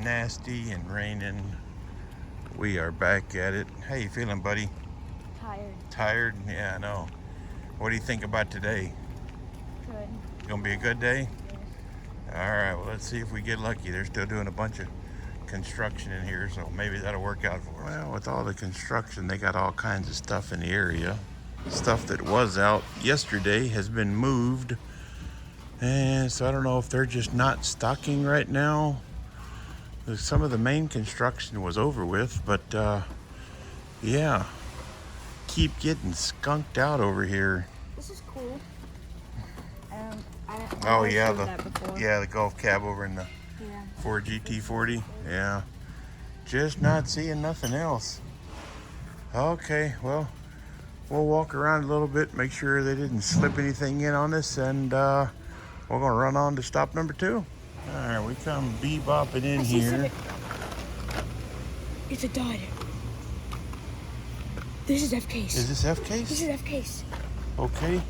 nasty and raining. We are back at it. How you feeling, buddy? Tired. Tired? Yeah, I know. What do you think about today? Good. Gonna be a good day? Yes. Alright, well, let's see if we get lucky. They're still doing a bunch of construction in here, so maybe that'll work out for us. Well, with all the construction, they got all kinds of stuff in the area. Stuff that was out yesterday has been moved. And so I don't know if they're just not stocking right now. Some of the main construction was over with, but yeah, keep getting skunked out over here. This is cool. Oh yeah, the golf cab over in the yeah. Ford GT40. Yeah, just not seeing nothing else. Okay, well, we'll walk around a little bit, make sure they didn't slip anything in on us, and we're gonna run on to stop number 2. All right, we come bebopping in here. It's a Dodge. This is F case. Is this F case? This is F case. Okay.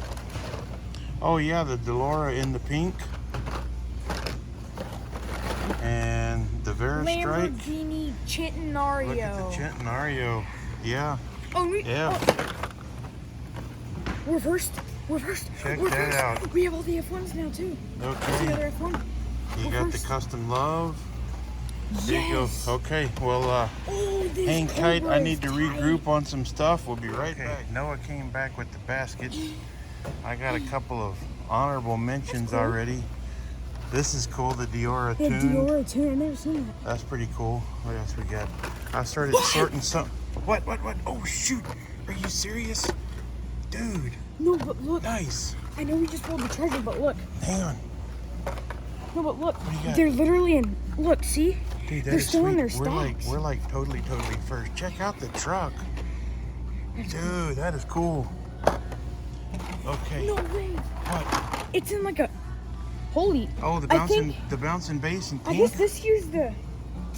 Oh yeah, the Delora in the pink. And the Veristrike. Lamborghini Centenario. Look at the Centenario. Yeah. Oh, yeah. We're first. Check that out. We have all the F1s now too. Okay. See the other F1? You got the custom love. There you go. Yes. Okay, well, hang tight. I need to regroup on some stuff. We'll be right back. Noah came back with the basket. I got a couple of honorable mentions already. This is cool, the Diora The Tune. Diora Tune, I've never seen that. That's pretty cool. What else we got? I started sorting some. What? Oh, shoot. Are you serious? Dude. No, but look. Nice. I know we just pulled the charger, but look. Hang on. No, but look. What do you got? They're literally in. Look, see? Dude, they're still in their we're stacks. like totally first. Check out the truck. Dude, that is cool. Okay. No way. What? It's in like a. Holy. Oh, the bouncing bass in pink. I guess this year's the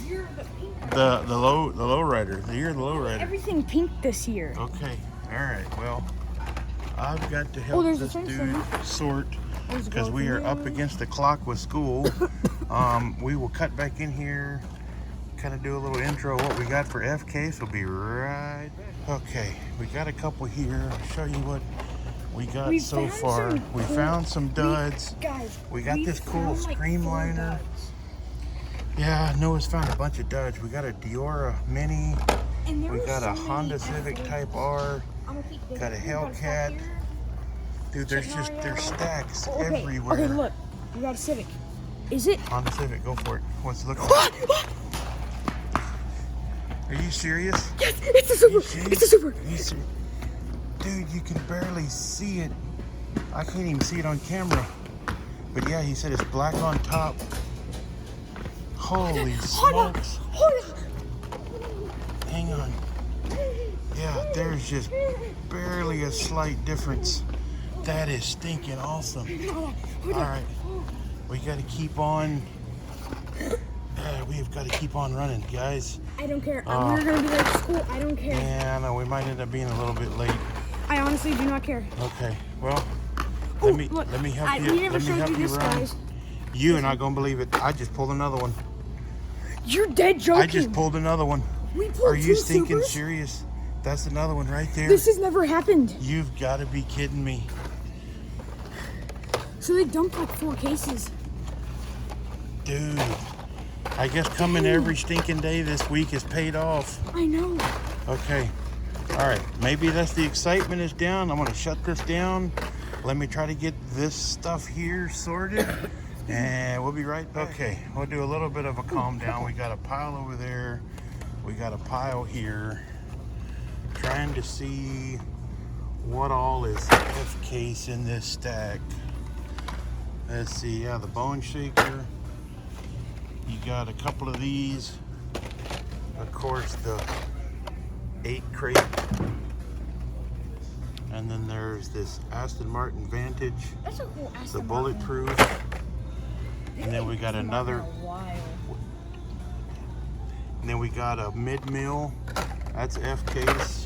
year of the pink. The lowrider. The year of the lowrider. Everything pink this year. Okay. All right. Well, I've got to help this dude sort because we are up against the clock with school. We will cut back in here, kind of do a little intro of what we got for FK. So we'll be right back. Okay, we got a couple here. I'll show you what we got so far. We found some duds. We got this cool streamliner. Yeah, Noah's found a bunch of duds. We got a Diora Mini. We got a Honda Civic Type R. Got a Hellcat. Dude, there's stacks everywhere. Okay, look. We got a Civic. Is it? Honda Civic, go for it. What's it look like? Are you serious? Yes, it's a Super. It's a Super. Dude, you can barely see it. I can't even see it on camera. But yeah, he said it's black on top. Holy smokes. Hang on. Yeah, there's just barely a slight difference. That is stinking awesome. All right, we got to keep on. We've got to keep on running, guys. I don't care. We're gonna be late to school. I don't care. Yeah, I know. We might end up being a little bit late. I honestly do not care. Okay. Well, let me help you. Let me help you run. Guys. You are not gonna believe it. I just pulled another one. You're dead joking. I just pulled another one. We pulled Are you two stinking Supers? serious? That's another one right there. This has never happened. You've got to be kidding me. So they dumped like 4 cases. Dude, I guess coming every stinking day this week is paid off. I know. Okay. All right. Maybe that's the excitement is down. I'm going to shut this down. Let me try to get this stuff here sorted. And we'll be right back. Okay. We'll do a little bit of a calm down. We got a pile over there. We got a pile here. Trying to see what all is F case in this stack. Let's see. Yeah, the bone shaker. You got a couple of these. Of course, the 8 crate. And then there's this Aston Martin Vantage. That's a cool Aston the bulletproof. And then we got another. And then we got a mid-mill. That's F case.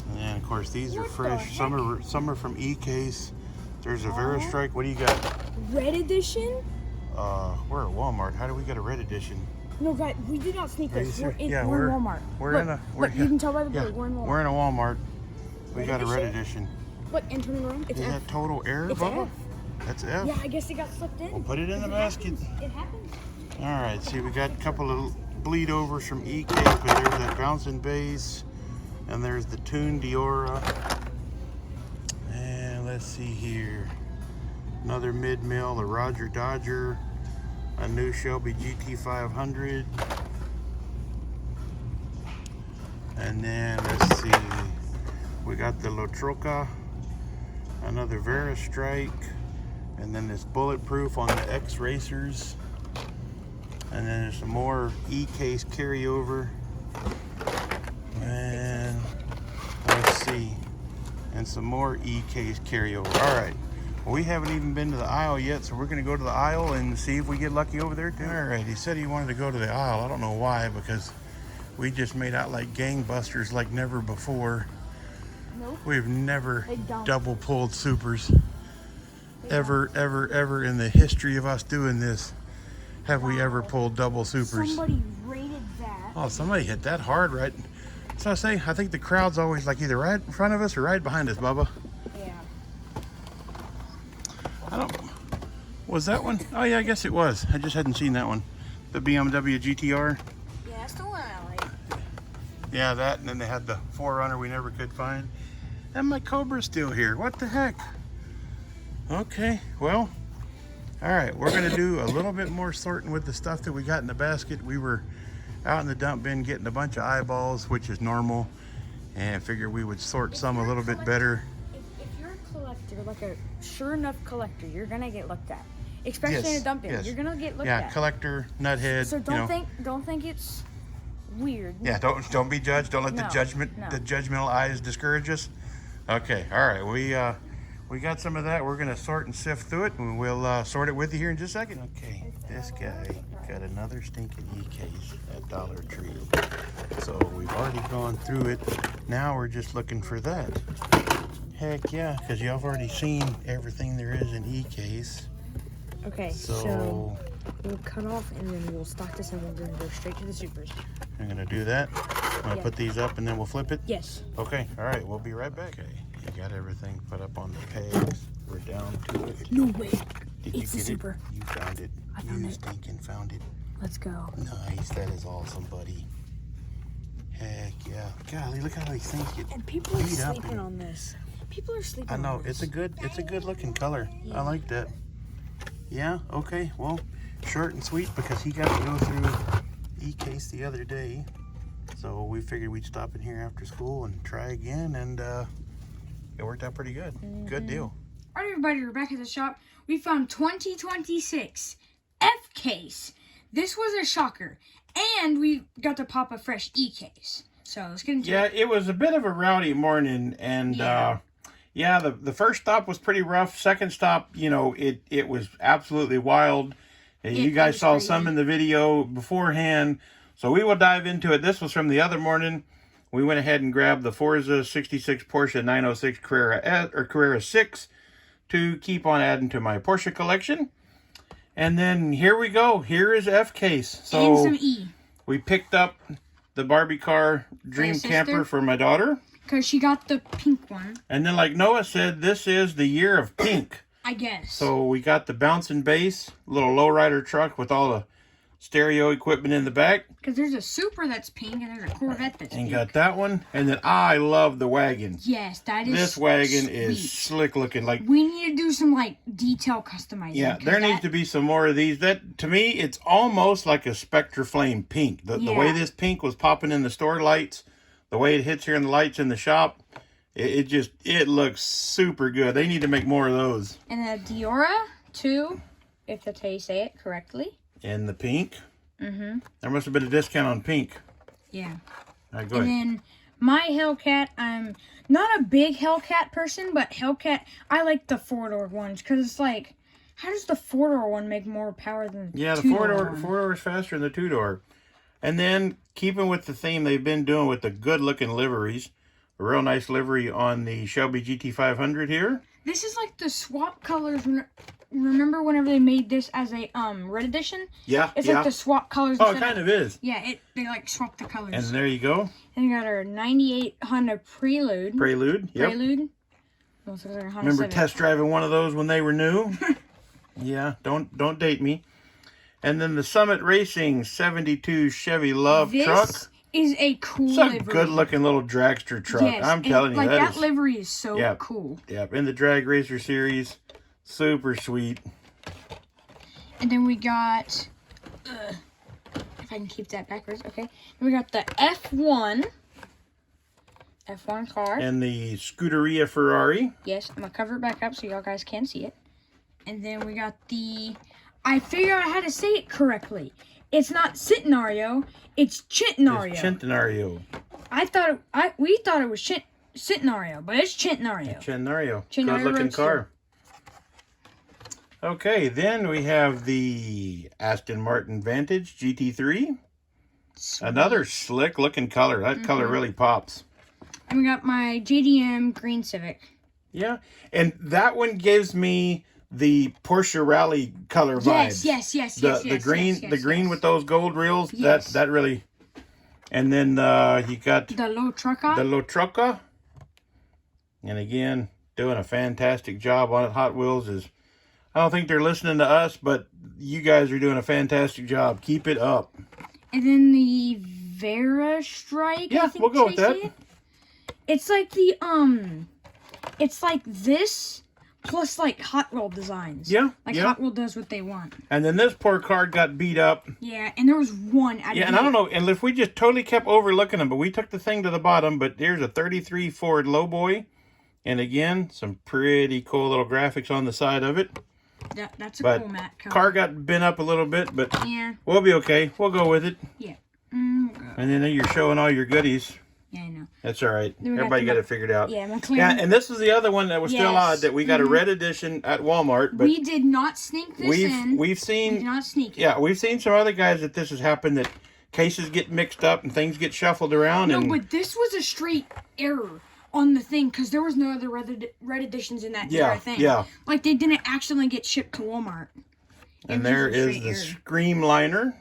And then of course these are fresh. Some are from E case. There's a Veristrike. What do you got? Red edition. We're at Walmart. How do we get a red edition? No, guys, we did not sneak this. We're in Walmart. We're look, in a. Look, you can tell by the blue. We're in Walmart. We're in a Walmart. We Red got a red edition? edition. Look, and turn it around. It's Is F. that total error, It's Bubba? F. That's F. Yeah, I guess it got slipped in. We'll put it in the basket. It happens. All right, see, we got a couple of bleed overs from EK, but there's that bouncing base, and there's the Toon Diora. And let's see here. Another mid-mill, a Roger Dodger, a new Shelby GT500. And then, let's see, we got the Lotroca, another Vera Strike, and then this Bulletproof on the X Racers. And then there's some more E-case carryover. And let's see, and some more E-case carryover. All right, well, we haven't even been to the aisle yet, so we're gonna go to the aisle and see if we get lucky over there too. All right, he said he wanted to go to the aisle. I don't know why, because we just made out like gangbusters like never before. Nope. We've never don't. double pulled supers. Ever in the history of us doing this have we ever pulled double supers. Somebody rated that. Oh, somebody hit that hard, right? So I say, I think the crowd's always like either right in front of us or right behind us, Bubba. Yeah. I don't, was that one? Oh yeah, I guess it was. I just hadn't seen that one. The BMW GTR. Yeah, that's the one I like. Yeah, that, and then they had the 4Runner we never could find. And my Cobra's still here. What the heck? Okay, well, all right, we're gonna do a little bit more sorting with the stuff that we got in the basket. We were out in the dump bin getting a bunch of eyeballs, which is normal, and I figured we would sort some a little bit better. If you're a collector, like a sure enough collector, you're gonna get looked at. Especially Yes, in a dump bin, yes. you're gonna get looked at. Yeah, collector, nuthead. So you know. don't think it's weird. Yeah, don't be judged. Don't let the No. judgmental eyes discourage us. Okay, all right. We got some of that. We're gonna sort and sift through it, and we'll sort it with you here in just a second. Okay, this guy got another stinking E-case at Dollar Tree. So we've already gone through it. Now we're just looking for that. Heck yeah, because y'all already seen everything there is in E-case. Okay, so we'll cut off and then we'll stock this and we're gonna go straight to the supers. I'm gonna do that. I'm gonna put these up and then we'll flip it. Yes. Okay, all right, we'll be right back. Okay, you got everything put up on the pegs. We're down to it. No way. Did It's you the get super. it? You found it. I found You it. stinking found it. Let's go. Nice, that is awesome, buddy. Heck yeah. Golly, look how these things get And people are beat up. sleeping on this. People are sleeping I know, on this. it's a good looking color. I like that. Yeah, okay, well, short and sweet because he got to go through E-case the other day. So we figured we'd stop in here after school and try again, and it worked out pretty good. Good deal. Alright everybody, we're back at the shop. We found 2026 F-case. This was a shocker. And we got to pop a fresh E-case. So let's get into Yeah, it. it was a bit of a rowdy morning, and the first stop was pretty rough. Second stop, you know, it was absolutely wild. You guys saw some in the video beforehand, so we will dive into it. This was from the other morning. We went ahead and grabbed the Forza 66 Porsche 906 Carrera 6 to keep on adding to my Porsche collection. And then here we go. Here is F-case. So And some E. we picked up the Barbie car dream camper for my daughter. Because she got the pink one, And then like Noah said, this is the year of pink. I guess. So we got the bouncing bass, little lowrider truck with all the stereo equipment in the back. Because there's a Super that's pink and there's a Corvette that's And pink. got that one. And then I love the wagon. Yes, that is This wagon sweet. is slick looking. Like, We need to do some, like, detail customizing. yeah, there needs to be some more of these. That, to me, it's almost like a Spectre Flame pink. The way this pink was popping in the store lights, the way it hits here in the lights in the shop, it looks super good. They need to make more of those. And a Diora, too, if that's how you say it correctly. And the pink. Mm-hmm. There must have been a discount on pink. Yeah. All right, go And ahead. then my Hellcat, I'm not a big Hellcat person, but Hellcat, I like the four-door ones because it's like, how does the four-door one make more power than the Yeah, the two-door one? four-door is faster than the two-door. And then, keeping with the theme they've been doing with the good-looking liveries, a real nice livery on the Shelby GT500 here. This is like the swap colors remember whenever they made this as a red edition? Yeah, it's like the swap colors. Oh, it kind of is. Yeah, they like swap the colors. And there you go. And we got our 98 Honda Prelude. Yep. Prelude. Remember test driving one of those when they were new? Yeah, don't date me. And then the Summit Racing 72 Chevy Love truck. This is a cool It's a livery. good looking little dragster truck. Yes, I'm telling you, like that is, livery is so cool. Yep, in the Drag Racer series, super sweet. And then we got, if I can keep that backwards, okay. Then we got the F1 car. And the Scuderia Ferrari. Yes, I'm gonna cover it back up so y'all guys can see it. And then we got the, I figured out how to say it correctly. It's not Centenario, it's Centenario. It's Centenario. We thought it was Centenario, but it's Centenario. Centenario. Good looking car. Okay, then we have the Aston Martin Vantage GT3. Sweet. Another slick looking color. That color really pops. And we got my JDM Green Civic. Yeah, and that one gives me the Porsche Rally color vibes. Yes. The green with those gold reels. Yes. That really. And then you got the Lo Trucka. The Lo Trucka. And again, doing a fantastic job on it. Hot Wheels is. I don't think they're listening to us, but you guys are doing a fantastic job. Keep it up. And then the Vera Strike. Yeah, we'll go with that. It's like it's like this plus like Hot Wheel designs. Yeah. Like Hot Wheel does what they want. And then this poor card got beat up. Yeah, and there was one. And I don't know, and if we just totally kept overlooking them, but we took the thing to the bottom, but here's a 33 Ford Lowboy. And again, some pretty cool little graphics on the side of it. That's a cool matte color. Car got bent up a little bit, but yeah, we'll be okay. We'll go with it. Yeah. And then you're showing all your goodies. Yeah, I know. That's all right. Everybody got it figured out. Yeah, McLaren. Yeah, and this is the other one that was still odd, that we got a red edition at Walmart. But we did not sneak this in. We've seen... We did not sneak it. Yeah, we've seen some other guys that this has happened, that cases get mixed up and things get shuffled around. No, but this was a straight error on the thing, because there was no other red editions in that entire thing. Yeah. Like, they didn't actually get shipped to Walmart. And there is the Screamliner.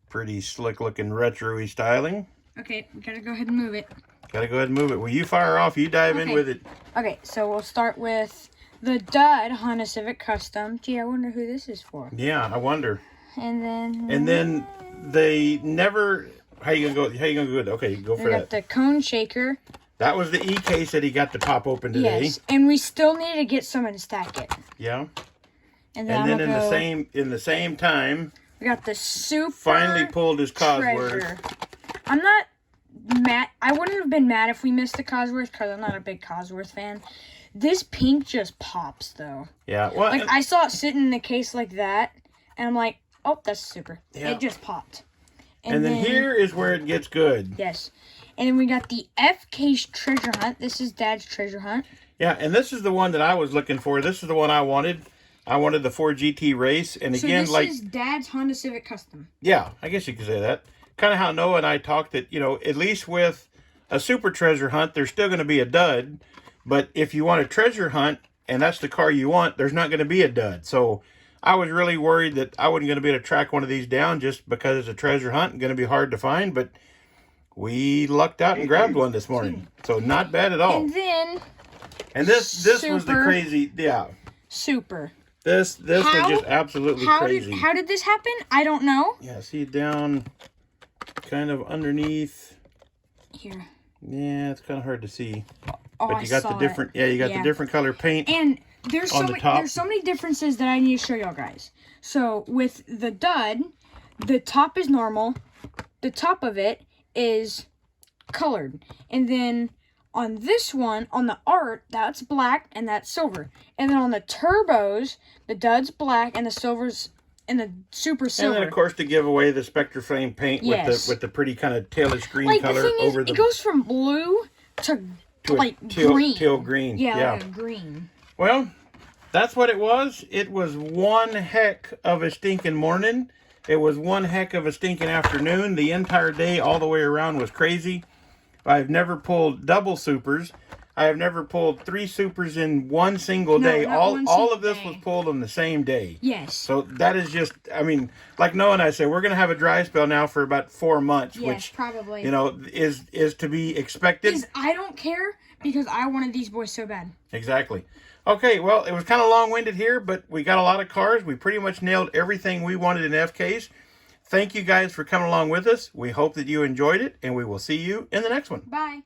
Pretty slick looking retro-y styling. Okay, we gotta go ahead and move it. Gotta go ahead and move it. Well, you fire off, you dive in with it. Okay, so we'll start with the dud Honda Civic Custom. Gee, I wonder who this is for. Yeah, I wonder. And then they never... How you gonna go? How you gonna go? Okay, go for that. We got the cone shaker. That was the E-case that he got to pop open today. Yes, and we still need to get some and stack it. Yeah. And then in the same time, we got the super finally pulled his Cosworth. I'm not mad. I wouldn't have been mad if we missed the Cosworth, because I'm not a big Cosworth fan. This pink just pops, though. Yeah. Well, like, I saw it sitting in a case like that, and I'm like, oh, that's super. Yeah. It just popped. And then here is where it gets good. Yes. And then we got the F-Case Treasure Hunt. This is Dad's Treasure Hunt. Yeah, and this is the one that I was looking for. This is the one I wanted. I wanted the Ford GT Race. And again, so this is Dad's Honda Civic Custom. Yeah, I guess you could say that. Kind of how Noah and I talked that, you know, at least with a Super Treasure Hunt, there's still going to be a dud. But if you want a treasure hunt, and that's the car you want, there's not going to be a dud. So I was really worried that I wasn't going to be able to track one of these down just because it's a treasure hunt and going to be hard to find. But we lucked out and grabbed one this morning. So not bad at all. And this was the crazy, Super. This was just absolutely crazy. How did this happen? I don't know. Yeah, see down kind of underneath. Here. Yeah, it's kind of hard to see. Oh, but you got the different the different color paint. And there's so many differences that I need to show y'all guys. So with the dud, the top is normal. The top of it is colored. And then on this one, on the art, that's black and that's silver. And then on the turbos, the dud's black and the silver's and the super silver. And then of course to give away the Spectre Flame paint with the pretty kind of tailish green color over the. It goes from blue to like green. Teal green. Yeah, like a green. Well, that's what it was. It was one heck of a stinking morning. It was one heck of a stinking afternoon. The entire day all the way around was crazy. I've never pulled double supers. I have never pulled 3 supers in one single day. All of this was pulled on the same day. Yes. So that is just, I mean, like Noah and I said, we're going to have a dry spell now for about 4 months, which probably, you know, is to be expected. I don't care because I wanted these boys so bad. Exactly. Okay, well, it was kind of long-winded here, but we got a lot of cars. We pretty much nailed everything we wanted in FKs. Thank you guys for coming along with us. We hope that you enjoyed it, and we will see you in the next one. Bye.